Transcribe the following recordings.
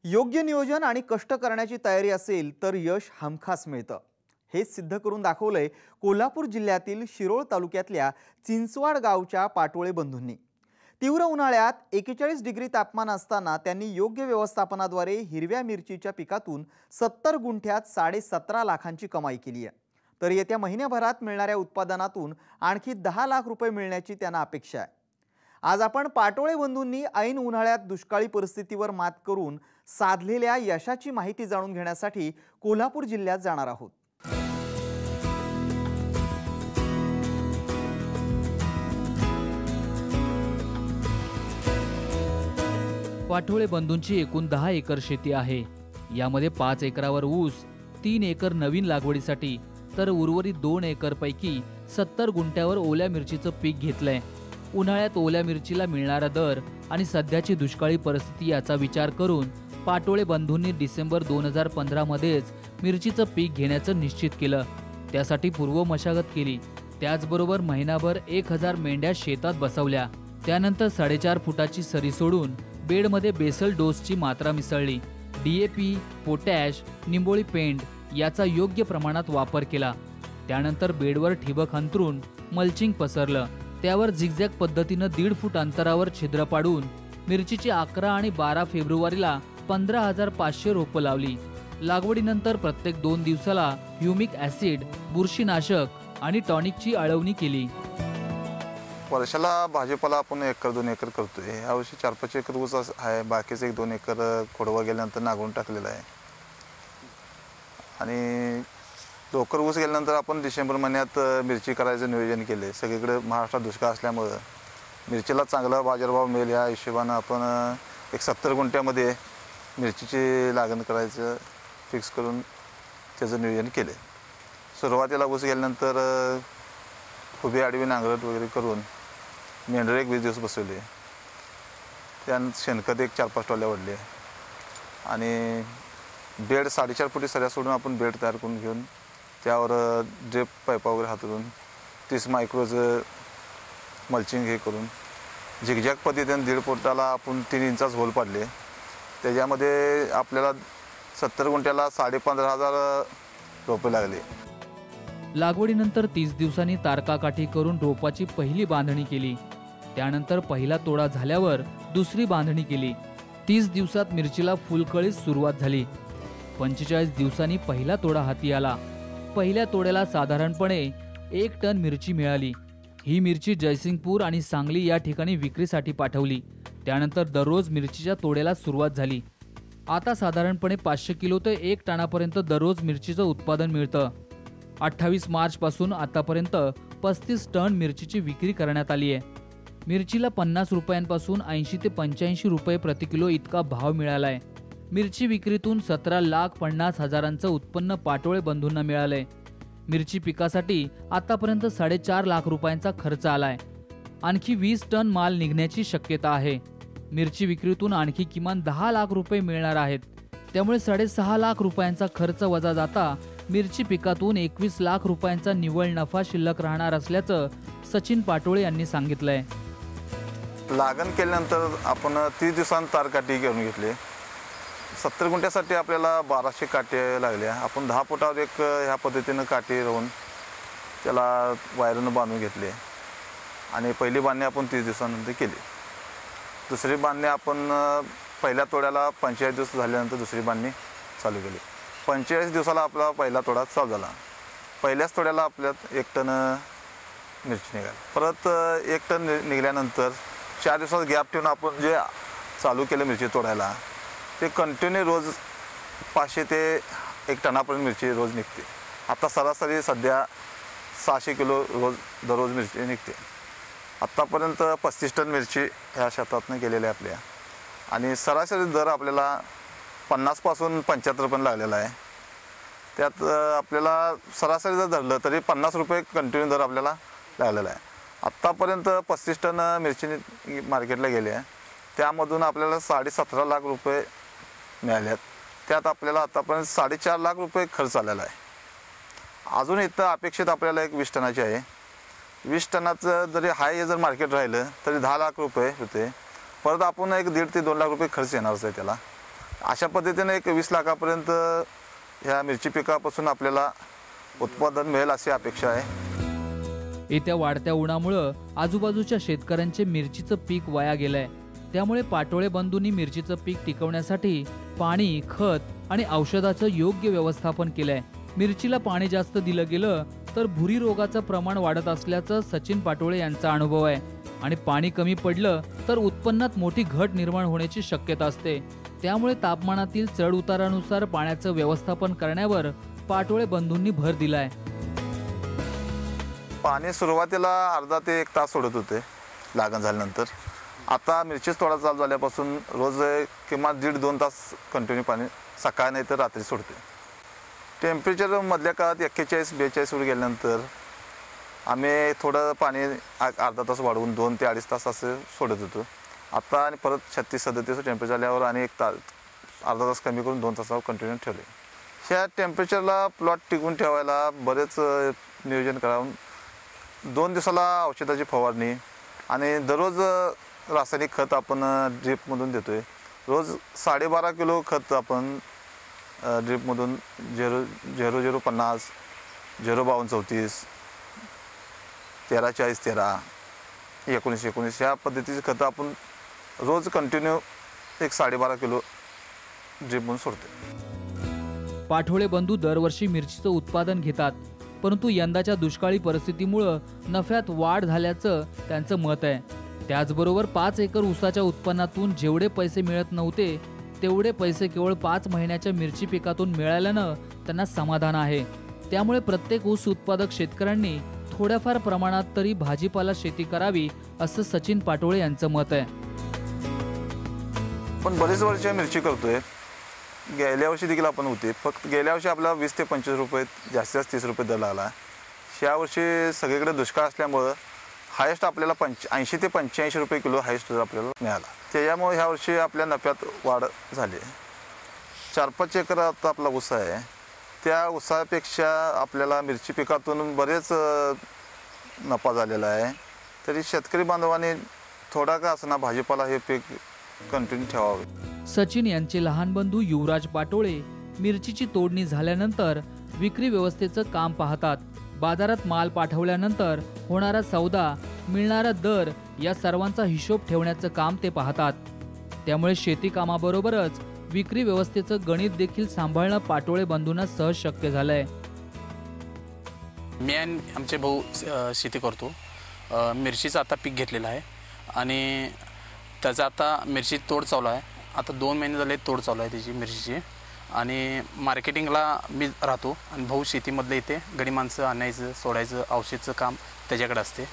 योग्य नियोजन आणि कष्ट करण्याची तयारी असेल तर यश हमखास मिळतं। हेच सिद्ध करून दाखवलंय कोल्हापूर जिल्ह्यातील शिरोळ तालुक्यातल्या चिंचवाड गावच्या पाटोळे बंधूंनी। तीव्र उन्हाळ्यात 41 डिग्री तापमान असताना त्यांनी योग्य व्यवस्थापनाद्वारे हिरव्या मिरचीच्या पिकातून 70 गुंठ्यात 17.5 लाखांची कमाई केली आहे। तर येत्या महिन्याभरात मिळणाऱ्या उत्पादनातून आणखी 10 लाख रुपये मिळण्याची त्यांना अपेक्षा आहे। आज आपण पाटोळे बंधूंनी ऐन उन्हाळ्यात दुष्काळी परिस्थितीवर मात करून साधलेल्या यशाची माहिती जाणून घेण्यासाठी कोल्हापूर जिल्ह्यात जाणार आहोत। पाटोळे बंधूंची एकूण 10 एकर शेती आहे। यामध्ये 5 एकरावर ऊस, 3 एकर नवीन लागवडीसाठी तर उर्वरित 2 एकर पैकी 70 गुंठ्यावर ओल्या मिरचीचं पीक घेतलंय। उन्हाळ्यात ओल्या मिरचीला मिळणारा दर आणि सध्याची दुष्काळी परिस्थिती याचा विचार करून पाटोळे बंधूंनी डिसेंबर 2015 मध्येच मिरचीचं पीक घेण्याचं निश्चित केलं। त्यासाठी पूर्व मशागत केली। त्याचबरोबर महिनाभर 1000 मेंढ्या शेतात बसवल्या। त्यानंतर 4.5 फुटाची सरी सोडून बेडमध्ये बेसल डोसची मात्रा मिसळली। DAP, पोटॅश, निंबोळी पेंड याचा योग्य प्रमाणात वापर केला। त्यानंतर बेडवर ठिबक अंतरून मल्चिंग पसरलं। त्यावर झिगझॅग पद्धतीनं 1.5 फूट अंतरावर छिद्र पाडून मिरचीची 11 आणि 12 फेब्रुवारीला 15,500 रोपं लावली। लागवडीनंतर प्रत्येक 2 दिवसाला ह्युमिक ॲसिड, बुरशीनाशक आणि टॉनिकची आळवणी केली। वर्षाला भाजीपाला आपण 1 एकर 2 एकर करतोय। यावर्षी 4-5 एकर ऊस आहे, बाकीचे 1-2 एकर खोडवा गेल्यानंतर नागवून टाकलेलं आहे। आणि लवकर ऊस गेल्यानंतर आपण डिसेंबर महिन्यात मिरची करायचं नियोजन केले। सगळीकडे महाराष्ट्रात दुष्काळ असल्यामुळे मिरचीला चांगला बाजारभाव मिळेल या हिशोबाने आपण 70 गुंठ्यामध्ये मिरचीची लागण करायचं फिक्स करून त्याचं नियोजन केले। सुरुवातीला ऊस गेल्यानंतर उभी आडवी नांगरट वगैरे करून मेंढरे 20 दिवस बसवले। त्यानंतर शेणखत 4-5 टोल्या वाढले आणि बेड 4.5 फुटी सऱ्या सोडून आपण बेड तयार करून घेऊन त्यावर ड्रिप पाईपा वगैरे हातरून 30 मायक्रोचं मल्चिंग हे करून झिगझॅग पद्धतीने 1.5 फुटाला आपण 3 इंचाच होल पाडले। त्याच्यामध्ये आपल्याला 70 गुंठ्याला 15,500 रोपे लागले। लागवडीनंतर 30 दिवसांनी तारकाकाठी करून रोपाची पहिली बांधणी केली। त्यानंतर पहिला तोडा झाल्यावर दुसरी बांधणी केली। 30 दिवसात मिरचीला फुलकळीस सुरुवात झाली। 45 दिवसांनी पहिला तोडा हाती आला। पहिल्या तोड्याला साधारणपणे 1 टन मिरची मिळाली। ही मिरची जयसिंगपूर आणि सांगली या ठिकाणी विक्रीसाठी पाठवली। त्यानंतर दररोज मिरचीच्या तोड्याला सुरुवात झाली। आता साधारणपणे 500 किलो ते 1 टनापर्यंत दररोज मिरचीचं उत्पादन मिळतं। 28 मार्च पासून आतापर्यंत 35 टन मिरचीची विक्री करण्यात आली आहे। मिरचीला 50 रुपयांपासून 80 ते 85 रुपये प्रति किलो इतका भाव मिळालाय। मिरची विक्रीतून 17,50,000चं उत्पन्न पाटोळे बंधूंना मिळालंय। मिरची पिकासाठी आतापर्यंत 4.5 लाख रुपयांचा खर्च आलाय। आणखी 20 टन माल निघण्याची शक्यता आहे। मिरची विक्रीतून आणखी किमान 10 लाख रुपये मिळणार आहेत। त्यामुळे 6.5 लाख रुपयांचा खर्च वजा जाता मिरची पिकातून 21 लाख रुपयांचा निव्वळ नफा शिल्लक राहणार असल्याचं सचिन पाटोळे यांनी सांगितलंय। लागण केल्यानंतर आपण 30 दिवसांत तारकाठी घेऊन घेतले। 70 गुंठ्यासाठी आपल्याला 1200 काटे लागल्या। आपण 10 फुटावर एक ह्या पद्धतीनं काटे रोवून त्याला वायरनं बांधून घेतले आणि पहिली बांधणी आपण 30 दिवसानंतर केली। दुसरी बांधणी आपण पहिल्या तोड्याला 45 दिवस झाल्यानंतर दुसरी बांधणी चालू केली। 45 दिवसाला आपला पहिला तोडा चालू झाला। पहिल्याच तोड्याला आपल्यात 1 टन मिरची निघाली। परत 1 टन निघाल्यानंतर 4 दिवसात गॅप ठेवून आपण जे चालू केलं मिरची तोडायला ते कंटिन्यू रोज 500 ते 1 टनापर्यंत मिरची रोज निघते। आता सरासरी सध्या 600 किलो दररोज मिरची निघते। आत्तापर्यंत 35 टन मिरची ह्या शेतातनं गेलेली आहे आपल्या आणि सरासरी दर आपल्याला 50 पासून 75 पण लागलेला आहे। त्यात आपल्याला सरासरी जर धरलं तरी 50 रुपये कंटिन्यू दर आपल्याला लागलेला आहे। आत्तापर्यंत 35 टन मिरची मार्केटला गेली आहे। त्यामधून आपल्याला 17.5 लाख रुपये मिळाले आहेत। त्यात आपल्याला आतापर्यंत 4.5 लाख रुपये खर्च आलेला आहे। अजून इथं अपेक्षित आपल्याला एक 20 टनाची आहे। 20 टनाचं जरी हाय जर मार्केट राहिलं तरी 10 लाख रुपये होते। परत आपण एक 1.5 ते 2 लाख रुपये खर्च येणारच आहे त्याला। अशा पद्धतीने एक 20 लाखापर्यंत ह्या मिरची पिकापासून आपल्याला उत्पादन मिळेल अशी अपेक्षा आहे. येत्या वाढत्या उन्हामुळं आजूबाजूच्या शेतकऱ्यांचे मिरचीचं पीक वाया गेलंय. त्यामुळे पाटोळे बंधूंनी मिरचीचं पीक टिकवण्यासाठी पाणी, खत आणि औषधाचं योग्य व्यवस्थापन केलंय. मिरचीला पाणी जास्त दिलं गेलं तर भुरी रोगाचं प्रमाण वाढत असल्याचं सचिन पाटोळे यांचा अनुभव आहे आणि पाणी कमी पडलं तर उत्पन्नात मोठी घट निर्माण होण्याची शक्यता असते. त्यामुळे तापमानातील चढ उतारानुसार पाण्याचं व्यवस्थापन करण्यावर पाटोळे बंधूंनी भर दिलाय. पाणी सुरुवातीला अर्धा ते 1 तास सोडत होते लागण झाल्यानंतर. आता मिरचीच तोडा चालू झाल्यापासून रोज किमान 1.5-2 तास कंटिन्यू पाणी सकाळी नाही तर रात्री सोडते. टेम्परेचर मधल्या काळात 41-42 वर गेल्यानंतर आम्ही थोडं पाणी अर्धा तास वाढवून 2 ते 2.5 तास असं सोडत होतो. आता आणि परत 36-37 टेम्परेचर आल्यावर आणि 1 तास अर्धा तास कमी करून 2 तासावर कंटिन्यू ठेवले. ह्या टेम्परेचरला प्लॉट टिकून ठेवायला बरेच नियोजन करावं. 2 दिवसाला औषधाची फवारणी आणि दररोज रासायनिक खत आपण ड्रीपमधून देतोय. रोज 12.5 किलो खत आपण ड्रीपमधून 0050, 05234, 134013, 1919 ह्या पद्धतीची खतं आपण रोज कंटिन्यू 12.5 किलो ड्रीपमधून सोडतो. पाटोळे बंधू दरवर्षी मिरचीचं उत्पादन घेतात, परंतु यंदाच्या दुष्काळी परिस्थितीमुळे नफ्यात वाढ झाल्याचं त्यांचं मत आहे. त्याचबरोबर 5 एकर ऊसाच्या उत्पन्नातून जेवढे पैसे मिळत नव्हते तेवढे पैसे केवळ 5 महिन्याच्या मिरची पिकातून मिळाल्यानं त्यांना समाधान आहे. त्यामुळे प्रत्येक ऊस उत्पादक शेतकऱ्यांनी थोड्याफार प्रमाणात तरी भाजीपाला शेती करावी असं सचिन पाटोळे यांचं मत आहे. पण बरेच वर्ष मिरची करतोय. गेल्या वर्षी देखील आपण होते, फक्त गेल्या वर्षी आपला 20 ते 25 रुपये, जास्तीत जास्त 30 रुपये दर आला. ह्या वर्षी सगळीकडे दुष्काळ असल्यामुळं हायेस्ट आपल्याला 80 ते 85 रुपये किलो हायेस्ट दर आपल्याला मिळाला. त्याच्यामुळे ह्या वर्षी आपल्या नफ्यात वाढ झाली. 4-5 एकर आता आपला ऊस आहे. त्या ऊसापेक्षा आपल्याला मिरची पिकातून बरेच नफा झालेला आहे. तरी शेतकरी बांधवांनी थोडा का असना भाजीपाला हे पीक कंटिन्यू ठेवावे. सचिन यांचे लहान बंधू युवराज पाटोळे मिरचीची तोडणी झाल्यानंतर विक्री व्यवस्थेचं काम पाहतात. बाजारात माल पाठवल्यानंतर होणारा सौदा, मिळणारा दर या सर्वांचा हिशोब ठेवण्याचं काम ते पाहतात. त्यामुळे शेती कामाबरोबरच विक्री व्यवस्थेचं गणित देखील सांभाळणं पाटोळे बंधूंना सहज शक्य झालंय. मी आणि आमचे भाऊ शेती करतो. मिरचीचं आता पीक घेतलेलं आहे आणि त्याचा आता मिरची तोड चालू आहे. आता 2 महिने झाले तोड चालू आहे त्याची मिरचीची. आणि मार्केटिंगला मी राहतो आणि भाऊ शेतीमधलं इथे गडी माणसं आणायचं, सोडायचं, औषधचं काम त्याच्याकडे असते.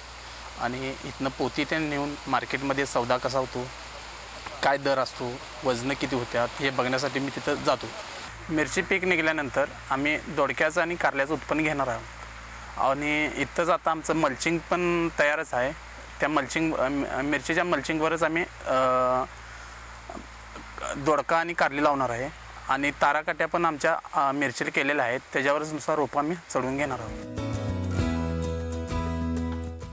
आणि इथनं पोती ते नेऊन मार्केटमध्ये सौदा कसा होतो, काय दर असतो, वजनं किती होत्यात हे बघण्यासाठी मी तिथं जातो. मिरची पीक निघाल्यानंतर आम्ही दोडक्याचं आणि कारल्याचं उत्पन्न घेणार आहोत. आणि इथंच आता आमचं मल्चिंग पण तयारच आहे. त्या मिरचीच्या मल्चिंगवरच आम्ही दोडका आणि कारली लावणार आहे. आणि ताराकाट्या पण आमच्या मिरचीला केलेल्या आहेत, त्याच्यावरच नुसार रोपं आम्ही चढवून घेणार आहोत.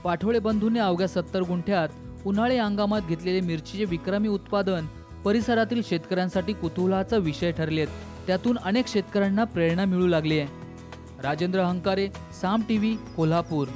पाटोळे बंधूंनी अवघ्या 70 गुंठ्यात उन्हाळी हंगामात घेतलेले मिरचीचे विक्रमी उत्पादन परिसरातील शेतकऱ्यांसाठी कुतूहलाचा विषय ठरलेत. त्यातून अनेक शेतकऱ्यांना प्रेरणा मिळू लागली आहे. राजेंद्र हंकारे, साम टीव्ही, कोल्हापूर.